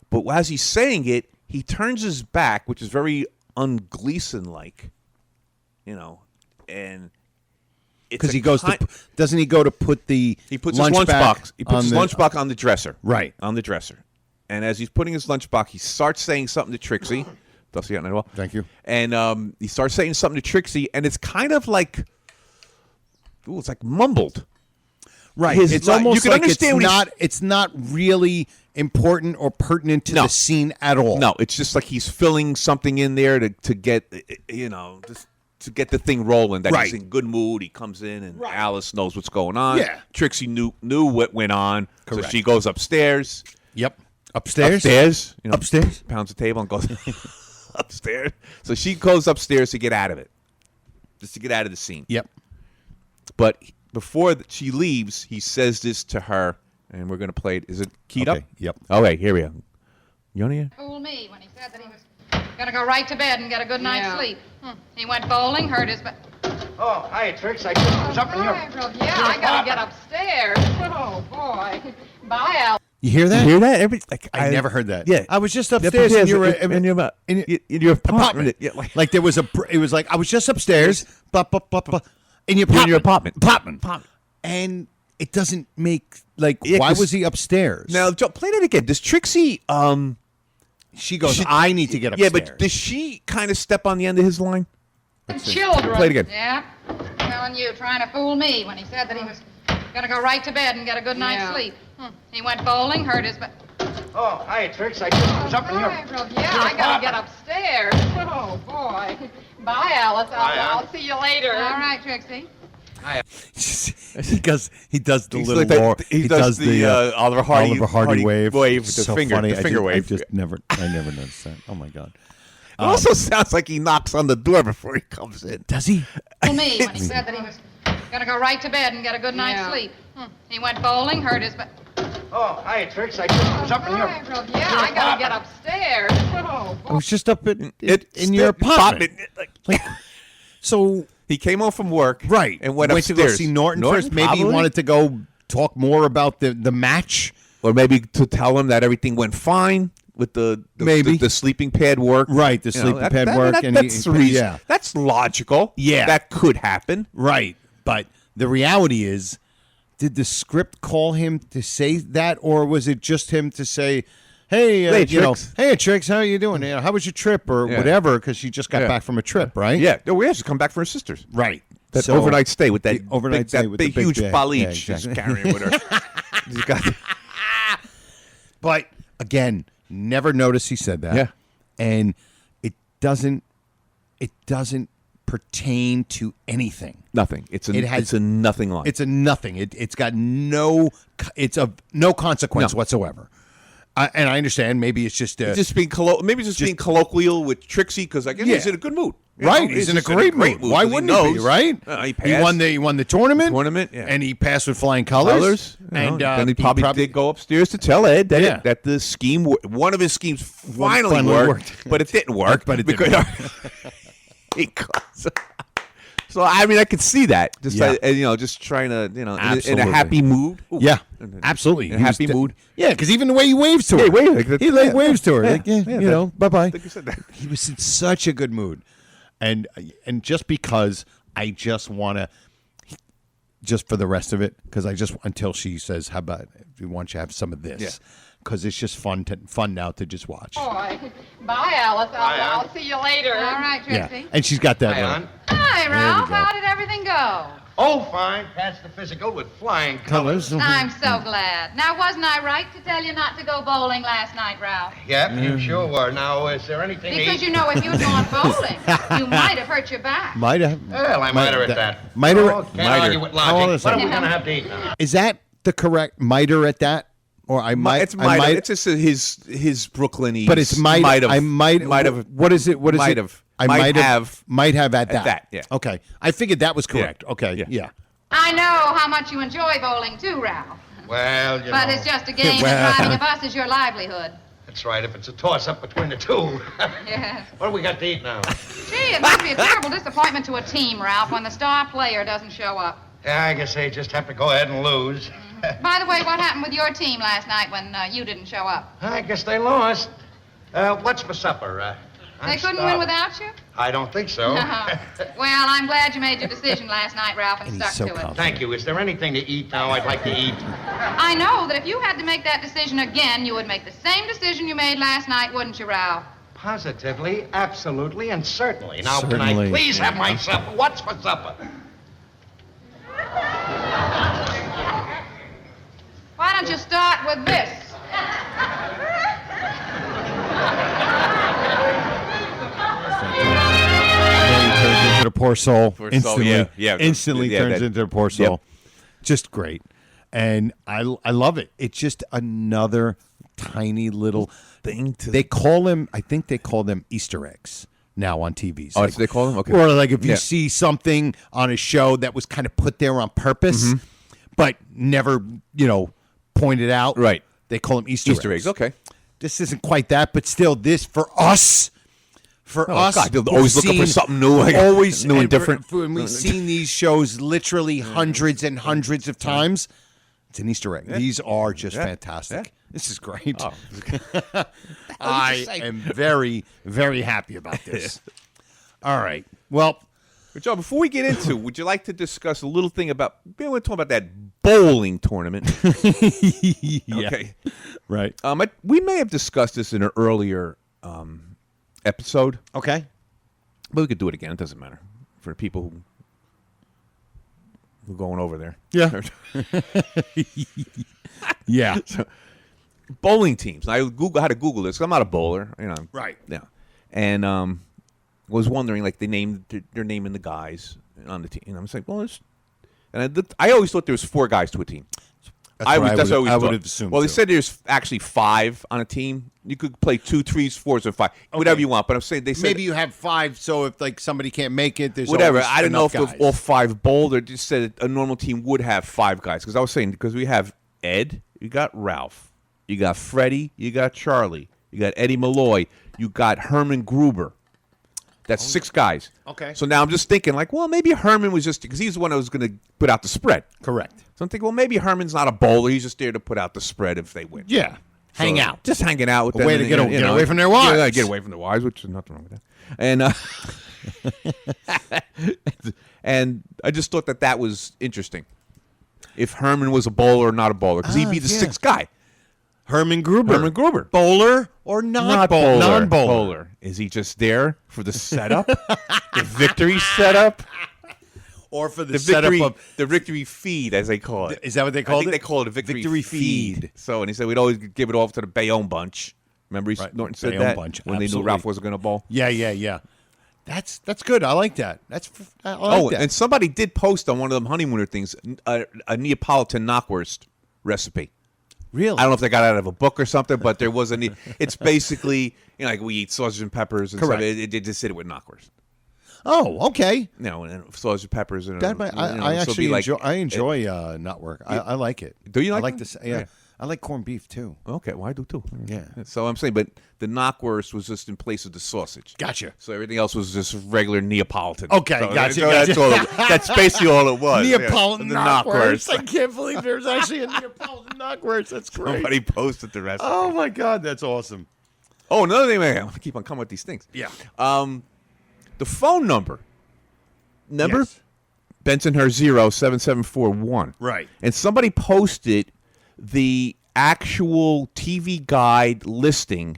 But as he's saying it, he turns his back, which is very un-Gleason-like, and because he goes doesn't he go to put the he puts his lunchbox his lunchbox on the dresser, right on the dresser, and as he's putting his lunchbox, he starts saying something to Trixie. Dusty, well, thank you. And he starts saying something to Trixie, and it's kind of like, it's like mumbled. Right. It's almost you can like understand it's not really important or pertinent to the scene at all. No, it's just like he's filling something in there to get to get the thing rolling. That he's in good mood. He comes in and Alice knows what's going on. Yeah. Trixie knew what went on. Correct. So she goes upstairs. Yep. Upstairs. Upstairs. Pounds the table and goes upstairs. So she goes upstairs to get out of it, just to get out of the scene. Yep. But before she leaves, he says this to her, and we're going to play it. Is it keyed up? Yep. Okay, here we go. You want to hear? Fooled me when he said that he was going to go right to bed and get a good night's sleep. He went bowling, hurt his back. Oh, hi, Trix. I just was up in your... Yeah, I gotta get upstairs. Oh, boy. Bye, Al. You hear that? You hear that? I never heard that. Yeah. I was just upstairs in your in your apartment. Yeah, like there was it was like I was just upstairs, in your apartment. And it doesn't make why was he upstairs? Now, Joe, play that again. Does Trixie she goes, I need to get upstairs. Yeah, but does she kind of step on the end of his line? Children. Play it again. Yeah. Telling you, trying to fool me when he said that he was gonna go right to bed and get a good night's sleep. He went bowling, hurt his back. Oh, hi, Trix. I just was up in your... Yeah, I gotta get upstairs. Oh, boy. Bye, Alice. I'll see you later. All right, Trixie. he does the little like he does the Oliver Hardy wave. With so the finger, funny. the finger wave. I never noticed that. Oh my god! It also sounds like he knocks on the door before he comes in. Does he? Told me when he said that he was gonna go right to bed and get a good night's sleep. He went bowling, hurt his back. Oh, hi, Trix. I just was up in your... Yeah, I gotta get upstairs. Oh, I was just up in your apartment. So he came home from work, right, and went upstairs to go see Norton first. Maybe probably? He wanted to go talk more about the match, or maybe to tell him that everything went fine with the sleeping pad work. Right, the sleeping pad work, and that's the reason. Yeah, that's logical. Yeah, that could happen. Right, but the reality is, did the script call him to say that, or was it just him to say, "Hey, hey, Trix, how are you doing? How was your trip, or whatever?" Because she just got back from a trip, right? Yeah, she's come back from her sister's. Right, that overnight stay with that big huge bag. baliche she's carrying with her. But again, never noticed he said that. Yeah, and it doesn't pertain to anything. Nothing. It's a nothing line. It's a nothing. It's got no consequence whatsoever. And I understand. Maybe it's just being being colloquial with Trixie because I guess he's in a good mood. Right, he's in a great mood. Why wouldn't he be? Right, he won the tournament. And he passed with flying colors. And then he probably did go upstairs to tell Ed that the scheme, one of his schemes, finally worked, but it didn't work. So I mean, I could see that. Just just trying to in a happy mood. Ooh. Yeah, absolutely. In a happy mood. Yeah, because even the way he waves to her, he waves to her. Bye bye. I think you said that. He was in such a good mood, and just because I just want to, just for the rest of it, because until she says, "How about we want you to have some of this?" Yeah. Because it's just fun now to just watch. Boy. Bye, Alice. I'll see you later. All right, Trixie. Yeah. And she's got that. Hi, Hon. Hi, Ralph. How did everything go? Oh, fine. Passed the physical with flying colors. I'm so glad. Now, wasn't I right to tell you not to go bowling last night, Ralph? Yep, you sure were. Now, is there anything to Because eat? you know, if you'd gone bowling, you might have hurt your back. Might have. Well, I might have at that. Might have. Can't argue with logic. What are we going to have to eat now? Is that the correct miter at that? Or I might. It's might. It's just his Brooklyn-y. But it's might have. I might have. What is it? What is might it? Have. I might have at that. Yeah. Okay. I figured that was correct. Yeah. Okay. Yeah. I know how much you enjoy bowling too, Ralph. Well, you But know. it's just a game, and driving a bus is your livelihood. That's right. If it's a toss-up between the two. Yes. What do we got to eat now? Gee, it must be a terrible disappointment to a team, Ralph, when the star player doesn't show up. Yeah, I guess they just have to go ahead and lose. By the way, what happened with your team last night when you didn't show up? I guess they lost. What's for supper? They couldn't win without you? I don't think so. Well, I'm glad you made your decision last night, Ralph, and stuck to it. Thank you. Is there anything to eat now? I'd like to eat. I know that if you had to make that decision again, you would make the same decision you made last night, wouldn't you, Ralph? Positively, absolutely, and certainly. Now, can Certainly. I please have my supper? What's for supper? Why don't you start with this? Then he turns into a poor soul instantly. Yeah. Instantly Yeah, turns that- into a poor soul. Yep. Just great. And I love it. It's just another tiny little thing. They call them, I think they call them Easter eggs now on TV. Oh, so they call them? Okay. Or like if you see something on a show that was kind of put there on purpose, but never, pointed out. Right. They call them Easter eggs. Okay. This isn't quite that, but still, this for us, For us, God, they're always looking for something new, always new and different. And we've seen these shows literally hundreds and hundreds of times. It's an Easter egg. These are just fantastic. This is great. Oh. I am very, very happy about this. All right. Well, Joe, before we get into, would you like to discuss a little thing about? We want to talk about that bowling tournament. Yeah. Okay. Right. We may have discussed this in an earlier episode. Okay. But we could do it again. It doesn't matter for the people who are going over there. Yeah. Yeah. So, bowling teams. I had to Google this. I'm not a bowler, Right. Yeah. And was wondering, like, they're naming the guys on the team. And I was like, well, I always thought there was 4 guys to a team. I would have thought. assumed. Well, they too. said there's actually 5 on a team. You could play 2, 3s, 4s, or 5, whatever you want. But I'm saying they said maybe you have 5, so if like somebody can't make it, there's whatever. always I don't know if enough guys. all 5 bowled. Or just said a normal team would have 5 guys. Because I was saying we have Ed, you got Ralph, you got Freddie, you got Charlie, you got Eddie Malloy, you got Herman Gruber. That's 6 guys. Okay. So now I'm just thinking, like, well, maybe Herman was just because he's the one that was going to put out the spread. Correct. So I'm thinking, well, maybe Herman's not a bowler. He's just there to put out the spread if they win. Yeah. Hang out. Just hanging out with A them. way to get away from their wives. Yeah, get away from their wives, which is nothing wrong with that. And and I just thought that was interesting. If Herman was a bowler or not a bowler, because he'd be the 6th guy. Herman Gruber. Bowler or not bowler? Non-bowler. Bowler. Is he just there for the setup? The victory setup? Or for the victory, setup of the victory feed, as they call it. Is that what they call it? I think they call it a victory feed. So, and he said we'd always give it off to the Bayonne bunch. Remember, Norton said Bayonne that bunch. when they knew Ralph wasn't going to bowl. Yeah. That's good. I like that. I like that. And somebody did post on one of them honeymooner things a Neapolitan knockwurst recipe. Really? I don't know if they got it out of a book or something, but there was it's basically, like we eat sausage and peppers and Correct. stuff. It just did it with knockwurst. Oh, okay. And sausage and peppers. And I actually enjoy knotwork. I like it. Do you like I like it? this? Yeah. I like corned beef too. Okay, well I do too. Yeah. So I'm saying, but the knockwurst was just in place of the sausage. Gotcha. So everything else was just regular Neapolitan. Okay, so gotcha. That's basically all it was. Neapolitan the knockwurst. I can't believe there's actually a Neapolitan knockwurst. That's great. Somebody posted the recipe. Oh my God, that's awesome. Oh, another thing, man, I want to keep on coming with these things. Yeah. The phone number. Number? Yes. Bensonhurst 07741. Right. And somebody posted the actual TV guide listing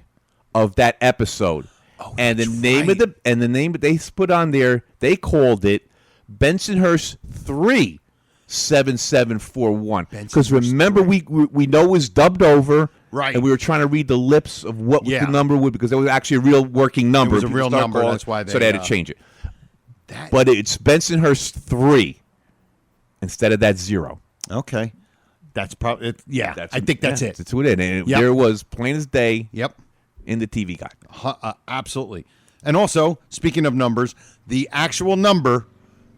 of that episode. Oh, and the that's name right. of the name they put on there, they called it Bensonhurst 37741. Because remember, we know it was dubbed over. Right. And we were trying to read the lips of what the number would, because it was actually a real working number. It was a real number. That's why so they had to change it. But it's Bensonhurst 3 instead of that 0. Okay. That's probably I think that's it. That's what it is. And there was plain as day. Yep. In the TV guide. Absolutely. And also, speaking of numbers, the actual number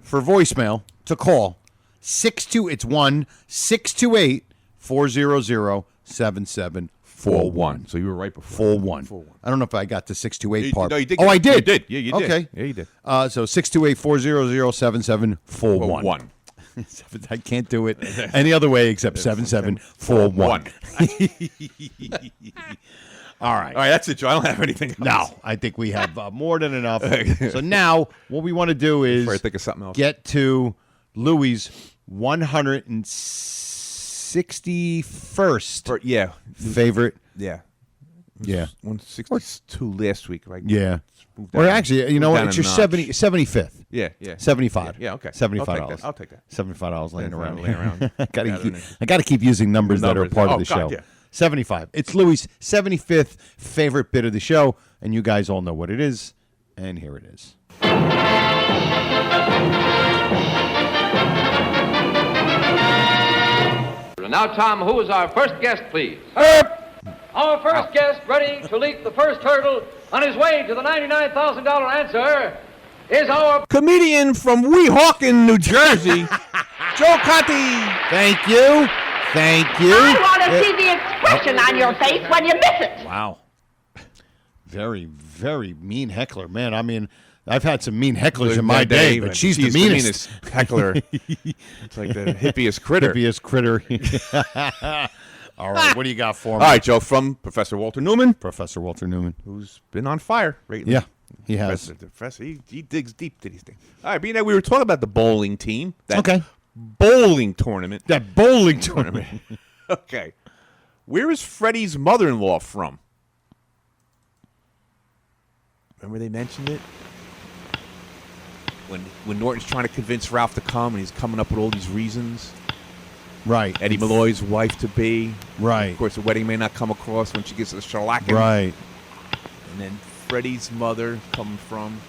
for voicemail to call it's 1-628-400-7741. So you were right before. 41. I don't know if I got the 628 part. No, you did. Oh, I did. You did. Yeah, you did. Okay. Yeah, you did. So 628-400-7741. I can't do it any other way except 7741. All right. All right, that's it, Joe. I don't have anything else. No, I think we have more than enough. So now what we want to do is Before I think of something else. get to Louis' 161st favorite. Yeah. Yeah. 162 last week, right? Yeah. Or actually, you know what? It's your 75th. Yeah. 75. Yeah, okay. $75. I'll take that. $75 laying around. I I got to keep using numbers that are part of the show. Yeah. 75. It's Louis' 75th favorite bit of the show, and you guys all know what it is, and here it is. And now, Tom, who is our first guest, please? Our first guest, ready to leap the first hurdle on his way to the $99,000 answer, is our comedian from Weehawken, New Jersey, Joe Conti. Thank you. I want to see the expression on your face when you miss it. Wow. Very, very mean heckler. Man, I mean, I've had some mean hecklers in my day, but she's the meanest heckler. It's like the hippiest critter. All right, what do you got for me? All right, Joe, from Professor Walter Newman. Professor Walter Newman. Who's been on fire lately. Yeah, he has. Professor, he digs deep to these things. All right, but we were talking about the bowling team. Okay. Bowling tournament. That bowling tournament. Okay. Where is Freddie's mother-in-law from? Remember they mentioned it? When Norton's trying to convince Ralph to come and he's coming up with all these reasons. Right. Eddie Malloy's wife-to-be. Right. Of course, the wedding may not come across when she gets the shellacking. Right. And then Freddie's mother coming from...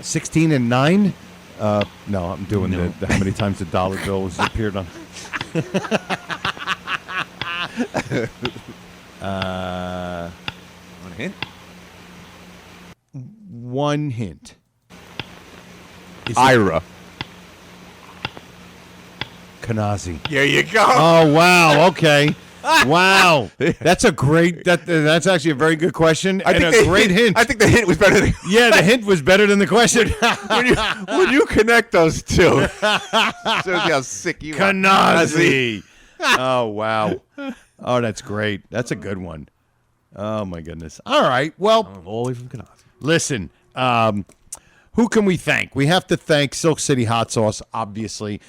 16 and 9. No, I'm doing the how many times the dollar bill has appeared on. One hint. One hint. Ira. Kanazi. There you go. Oh wow. Okay. Wow, that's a great. That's actually a very good question and a great hint. I think the hint was better than. Yeah, the hint was better than the question. when you connect those two, shows you how sick you are. Kanazi. Oh wow. Oh, that's great. That's a good one. Oh my goodness. All right. Well, all the way from Kanazi. Listen. Who can we thank? We have to thank Silk City Hot Sauce, obviously.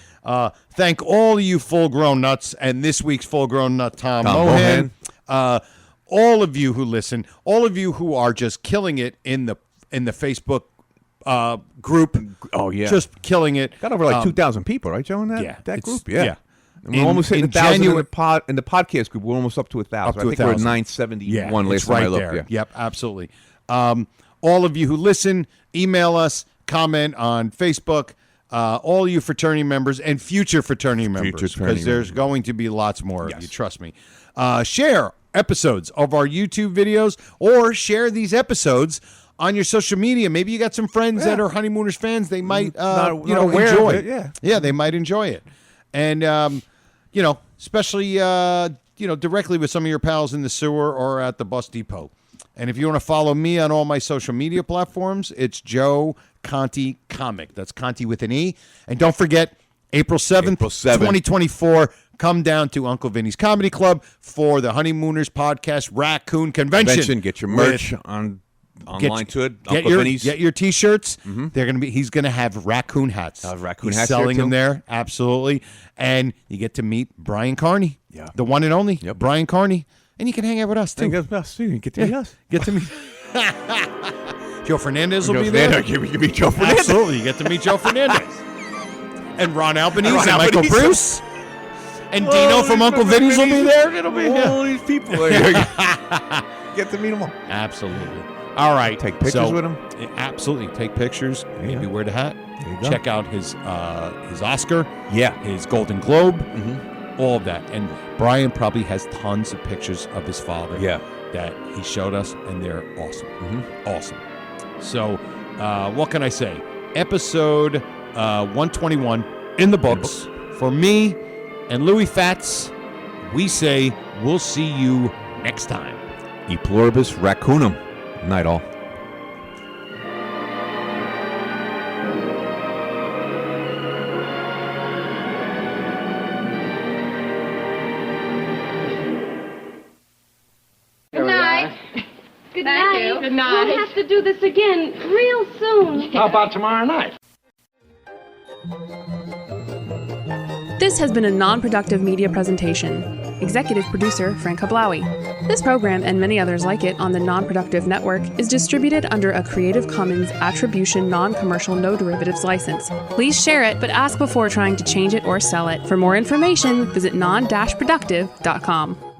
Thank all of you full-grown nuts and this week's full-grown nut, Tom Mohan. All of you who listen, all of you who are just killing it in the Facebook group. Oh, yeah. Just killing it. Got over like 2,000 people, right, Joe, in that group? Yeah. And we're almost hitting 1,000 in the podcast group. We're almost up to 1,000. I think we're at 971 last time I looked. There. Yeah. Yep, absolutely. All of you who listen, email us, comment on Facebook. All you fraternity members and future fraternity members, because there's going to be lots more of you. Trust me. Share episodes of our YouTube videos, or share these episodes on your social media. Maybe you got some friends that are Honeymooners fans. They might, enjoy it. Yeah, they might enjoy it, and especially directly with some of your pals in the sewer or at the bus depot. And if you want to follow me on all my social media platforms, it's Joe Conti Comic. That's Conti with an E. And don't forget, April 7th, 2024, come down to Uncle Vinny's Comedy Club for the Honeymooners Podcast Raccoon Convention. Get your merch online to it. Uncle Vinny's. Get your T-shirts. Mm-hmm. He's gonna have raccoon hats. He's selling them there, absolutely. And you get to meet Brian Carney, the one and only Brian Carney. And you can hang out with us, too. You get to meet us. Get to meet. Joe Fernandez will be there. You can meet Joe Fernandez. Absolutely. You get to meet Joe Fernandez. And Ron Albanese and Michael Bruce. And Dino from Uncle Vinny's will be there. It'll be all these people. Get to meet them all. Absolutely. All right. Take pictures with him. Absolutely. Take pictures. Maybe wear the hat. There you go. Check out his Oscar. Yeah. His Golden Globe. Mm-hmm. All of that. And Brian probably has tons of pictures of his father that he showed us, and they're awesome. Mm-hmm. Awesome. So, what can I say? Episode 121 in the books. For me and Louis Fats, we say we'll see you next time. E pluribus raccoonum. Night all. Good night. Good night. We'll have to do this again real soon. How about tomorrow night? This has been a non-productive media presentation. Executive producer Frank Hablawi. This program and many others like it on the Non-Productive Network is distributed under a Creative Commons Attribution Non-Commercial No Derivatives license. Please share it, but ask before trying to change it or sell it. For more information, visit non-productive.com.